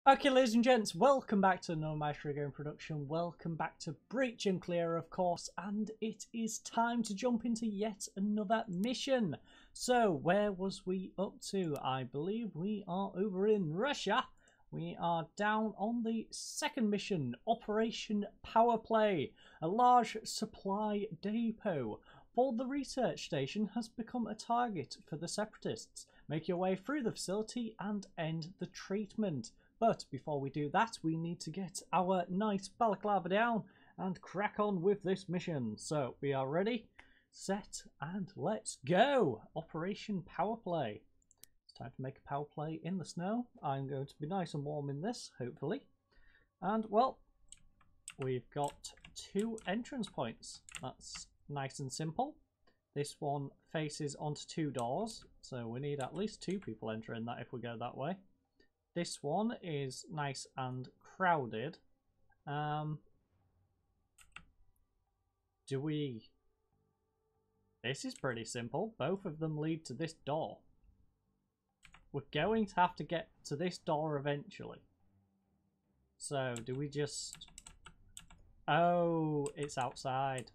Okay, ladies and gents, welcome back to No Maestro Game Production. Welcome back to Breach and Clear, of course, and it is time to jump into yet another mission. So, where was we up to? I believe we are over in Russia. We are down on the second mission, Operation Power Play. A large supply depot for the research station has become a target for the separatists. Make your way through the facility and end the treatment. But before we do that, we need to get our nice balaclava down and crack on with this mission. So we are ready, set, and let's go. Operation Power Play. It's time to make a power play in the snow. I'm going to be nice and warm in this, hopefully. And, well, we've got 2 entrance points. That's nice and simple. This one faces onto 2 doors, so we need at least 2 people entering that if we go that way. This one is nice and crowded. This is pretty simple. Both of them lead to this door. We're going to have to get to this door eventually. So, do we just... Oh, it's outside.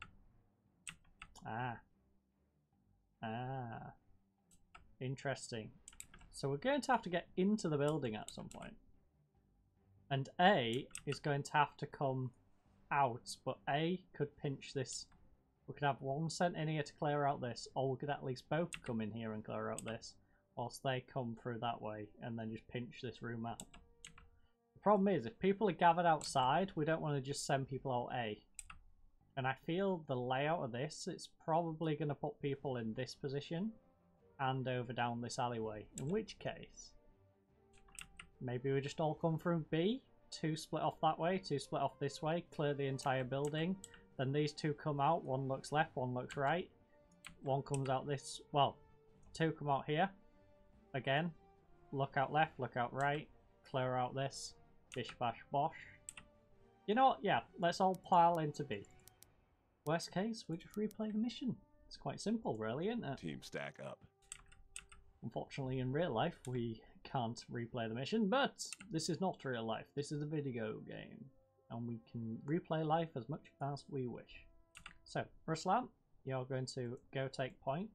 Interesting. So we're going to have to get into the building at some point. And A is going to have to come out, but A could pinch this. We could have one sent in here to clear out this, or we could at least both come in here and clear out this, whilst they come through that way and then just pinch this room out. The problem is, if people are gathered outside, we don't want to just send people out A. And I feel the layout of this, it's probably going to put people in this position and over down this alleyway, in which case maybe we just all come through B, 2 split off that way, 2 split off this way, clear the entire building, then these 2 come out, 1 looks left, 1 looks right, 1 comes out this, well, 2 come out here, again, look out left, look out right, clear out this, bish bash bosh. You know what, yeah, let's all pile into B. Worst case, we just replay the mission. It's quite simple really, isn't it? Team stack up. Unfortunately, in real life, we can't replay the mission, but this is not real life. This is a video game, and we can replay life as much as we wish. So, Ruslan, you're going to go take point.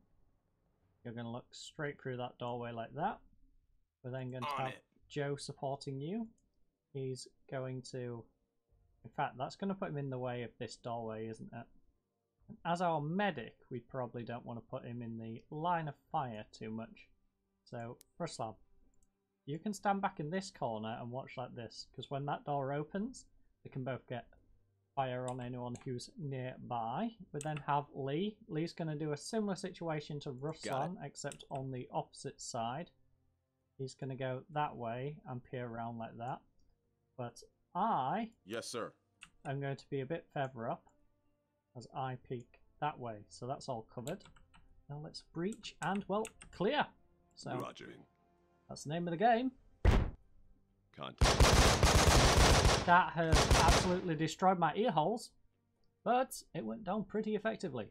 You're going to look straight through that doorway like that. We're then going to have Joe supporting you. He's going to... In fact, that's going to put him in the way of this doorway, isn't it? And as our medic, we probably don't want to put him in the line of fire too much. So, Ruslan, you can stand back in this corner and watch like this, because when that door opens, they can both get fire on anyone who's nearby. We then have Lee. Lee's going to do a similar situation to Ruslan, except on the opposite side. He's going to go that way and peer around like that. But I... Yes, sir. I'm going to be a bit further up as I peek that way. So that's all covered. Now let's breach and, well, clear. So Roger. That's the name of the game. Contact. That has absolutely destroyed my ear holes, but it went down pretty effectively.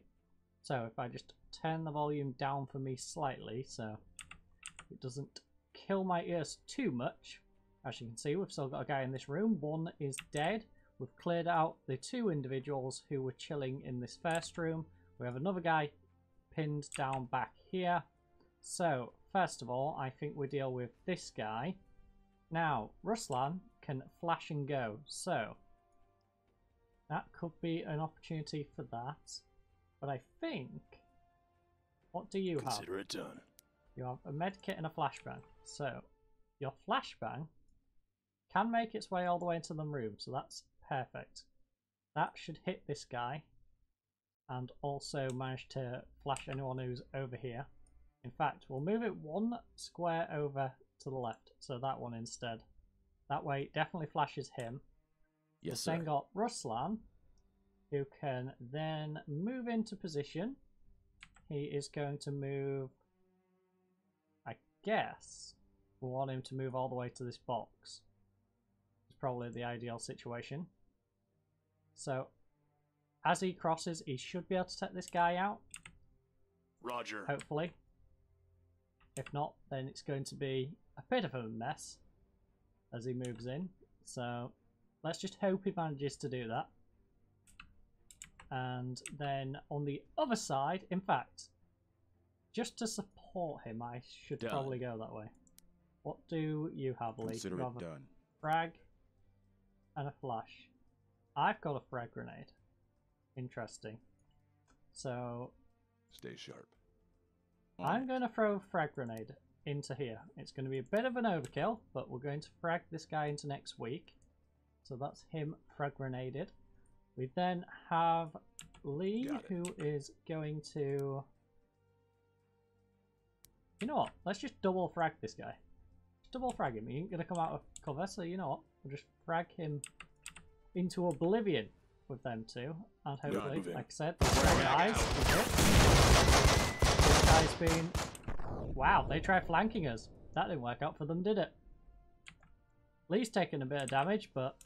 So if I just turn the volume down for me slightly so it doesn't kill my ears too much. As you can see, we've still got a guy in this room. 1 is dead. We've cleared out the 2 individuals who were chilling in this first room. We have another guy pinned down back here. So, first of all, I think we deal with this guy. Now, Ruslan can flash and go, so that could be an opportunity for that. But I think, what do you have? Consider it done. You have a medkit and a flashbang. So, your flashbang can make its way all the way into the room, so that's perfect. That should hit this guy and also manage to flash anyone who's over here. In fact, we'll move it 1 square over to the left, so that one instead. That way it definitely flashes him. Yes, sir. We've then got Ruslan, who can then move into position. He is going to move, I guess, we want him to move all the way to this box. It's probably the ideal situation. So, as he crosses, he should be able to take this guy out. Roger. Hopefully. If not, then it's going to be a bit of a mess. as he moves in. So let's just hope he manages to do that. And then on the other side, in fact, just to support him, I should probably go that way. What do you have, Lee? Consider You it have a done. frag and a flash. I've got a frag grenade. Interesting. So Stay sharp. I'm going to throw a frag grenade into here. It's going to be a bit of an overkill, but we're going to frag this guy into next week. So that's him frag grenaded. We then have Lee, who is going to... You know what? Let's just double frag this guy. Just double frag him. He ain't going to come out of cover, so you know what? We'll just frag him into oblivion with them two. And hopefully, like I said, this guy dies. This guy's been... Wow, they tried flanking us. That didn't work out for them, did it? Lee's taken a bit of damage, but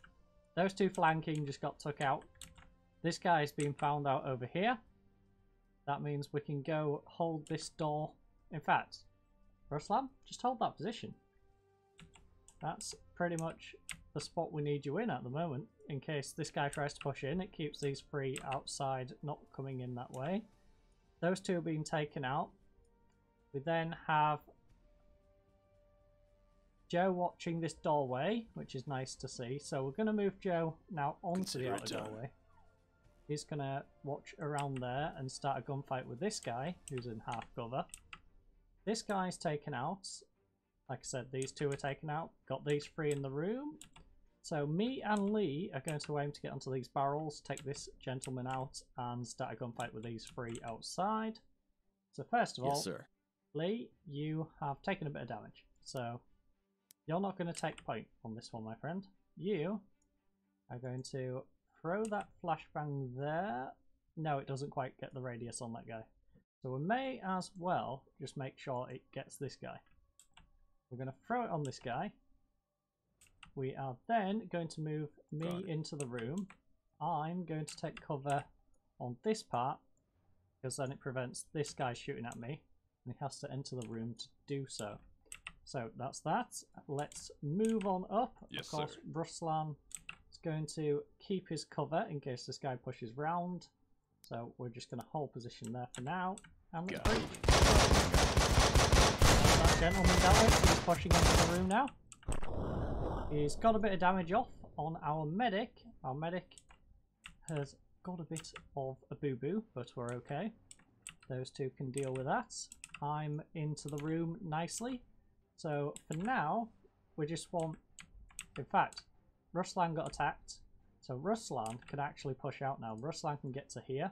those two flanking just got took out. This guy's been found out over here. That means we can go hold this door. In fact, Ruslan, just hold that position. That's pretty much the spot we need you in at the moment. In case this guy tries to push in, it keeps these three outside, not coming in that way. Those two are being taken out. We then have Joe watching this doorway, which is nice to see. So we're going to move Joe now onto the outer doorway. He's going to watch around there and start a gunfight with this guy, who's in half cover. This guy's taken out. Like I said, these two are taken out. Got these three in the room. So me and Lee are going to aim to get onto these barrels, take this gentleman out, and start a gunfight with these three outside. So first of all, yes, sir. Lee, you have taken a bit of damage. So you're not going to take point on this one, my friend. You are going to throw that flashbang there. No, it doesn't quite get the radius on that guy. So we may as well just make sure it gets this guy. We're going to throw it on this guy. We are then going to move me into the room. I'm going to take cover on this part, because then it prevents this guy shooting at me, and he has to enter the room to do so. So that's that. Let's move on up. Yes, of course, sir. Ruslan is going to keep his cover in case this guy pushes round. So we're just going to hold position there for now. And let's breach. That gentleman dealt with. He's pushing into the room now. He's got a bit of damage off on our medic. Our medic has got a bit of a boo-boo, but we're okay. Those two can deal with that. I'm into the room nicely. So for now, we just want... In fact, Ruslan got attacked. So Ruslan can actually push out now. Ruslan can get to here,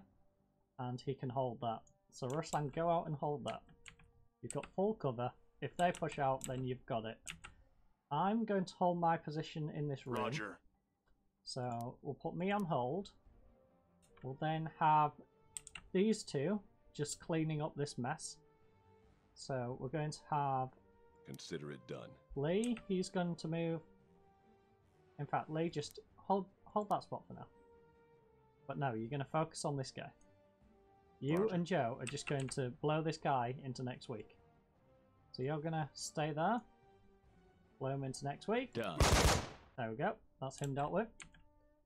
and he can hold that. So Ruslan, go out and hold that. You've got full cover. If they push out, then you've got it. I'm going to hold my position in this room. Roger. So we'll put me on hold. We'll then have these two just cleaning up this mess. So we're going to have... Consider it done. Lee, he's going to move... In fact, Lee, just hold that spot for now. But no, you're going to focus on this guy. You Roger. and Joe are just going to blow this guy into next week. So you're going to stay there. Blow him into next week. Done. There we go. That's him dealt with.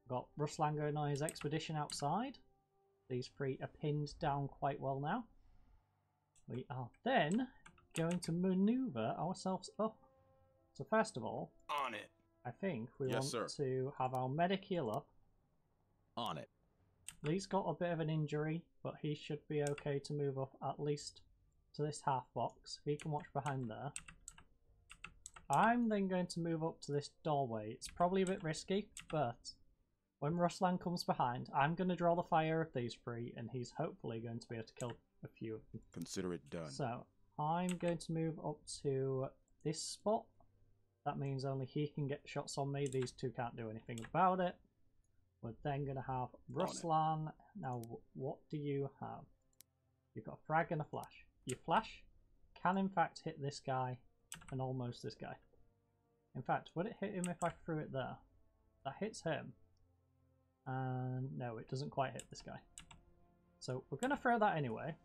Got Ruslan going on his expedition outside. These three are pinned down quite well now. We are then going to maneuver ourselves up. So first of all, On it. I think we Yes, want sir. to have our medic heal up. On it. Lee's got a bit of an injury, but he should be okay to move up at least to this half box. He can watch behind there. I'm then going to move up to this doorway. It's probably a bit risky, but when Ruslan comes behind, I'm going to draw the fire of these three, and he's hopefully going to be able to kill a few of them. Consider it done. So I'm going to move up to this spot. That means only he can get shots on me. These two can't do anything about it. We're then going to have Ruslan. Now, what do you have? You've got a frag and a flash. Your flash can in fact hit this guy and almost this guy. In fact, would it hit him if I threw it there? That hits him. And no, it doesn't quite hit this guy. So we're going to throw that anyway.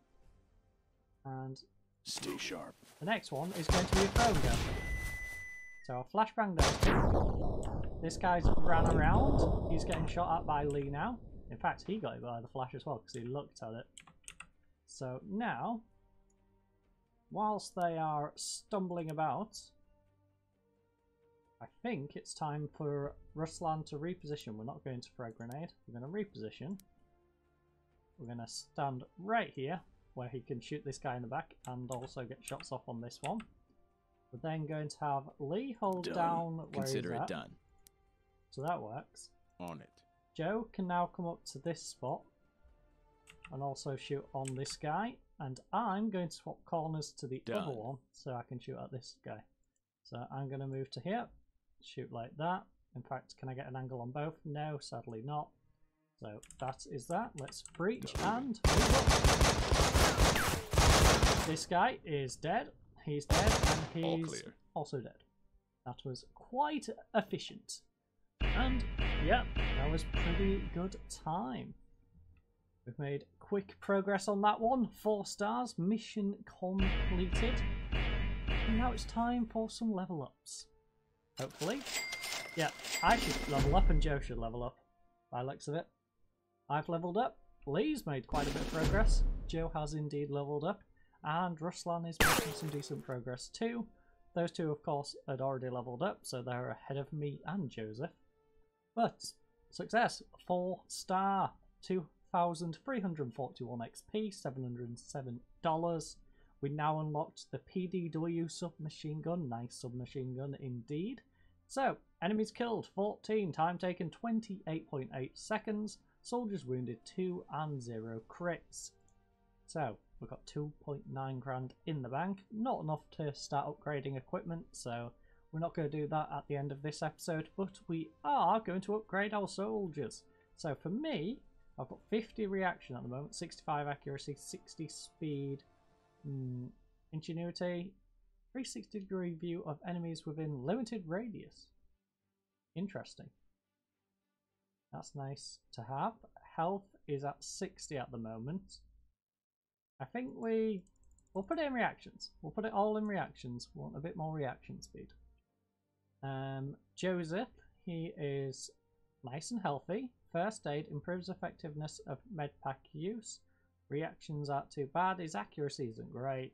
And Stay sharp. the next one is going to be a throw and go. So a flashbang there. This guy's ran around. He's getting shot at by Lee now. In fact, he got it by the flash as well because he looked at it. So now, whilst they are stumbling about, I think it's time for Ruslan to reposition. We're not going to frag grenade. We're going to reposition. We're going to stand right here where he can shoot this guy in the back and also get shots off on this one. We're then going to have Lee hold down where Consider he's it at. done. So that works. On it. Joe can now come up to this spot and also shoot on this guy. And I'm going to swap corners to the other one so I can shoot at this guy. So I'm going to move to here, shoot like that. In fact, can I get an angle on both? No, sadly not. So that is that. Let's breach and move up. This guy is dead. He's dead and he's also dead. That was quite efficient. And yeah, that was pretty good time. We've made quick progress on that one. 4 stars, mission completed. And now it's time for some level ups. Hopefully. Yeah, I should level up and Joe should level up. By the looks of it. I've leveled up. Lee's made quite a bit of progress. Joe has indeed leveled up. And Ruslan is making some decent progress too. Those two, of course, had already leveled up, so they're ahead of me and Joseph. But success, 4 star, 2,341 XP, $707. We now unlocked the PDW submachine gun. Nice submachine gun indeed. So, enemies killed 14, time taken 28.8 seconds, soldiers wounded 2 and 0 crits. So, we've got 2.9 grand in the bank. Not enough to start upgrading equipment, so we're not going to do that at the end of this episode, but we are going to upgrade our soldiers. So for me, I've got 50 reaction at the moment, 65 accuracy, 60 speed, ingenuity, 360-degree view of enemies within limited radius. Interesting. That's nice to have. Health is at 60 at the moment. I think we'll put it in reactions. We'll put it all in reactions. We want a bit more reaction speed. Joseph, he is nice and healthy. First aid improves effectiveness of medpack use. Reactions aren't too bad. His accuracy isn't great.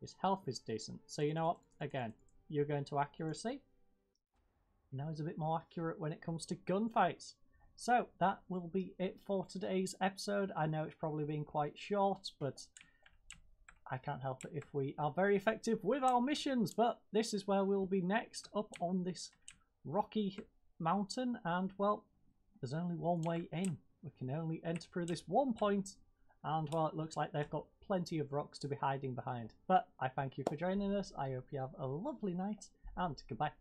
His health is decent. So you know what? Again, you're going to accuracy. Now he's a bit more accurate when it comes to gunfights. So that will be it for today's episode. I know it's probably been quite short, but I can't help it if we are very effective with our missions. But this is where we'll be next, up on this rocky mountain. And well, there's only one way in. We can only enter through this one point. And well, it looks like they've got plenty of rocks to be hiding behind. But I thank you for joining us. I hope you have a lovely night and goodbye.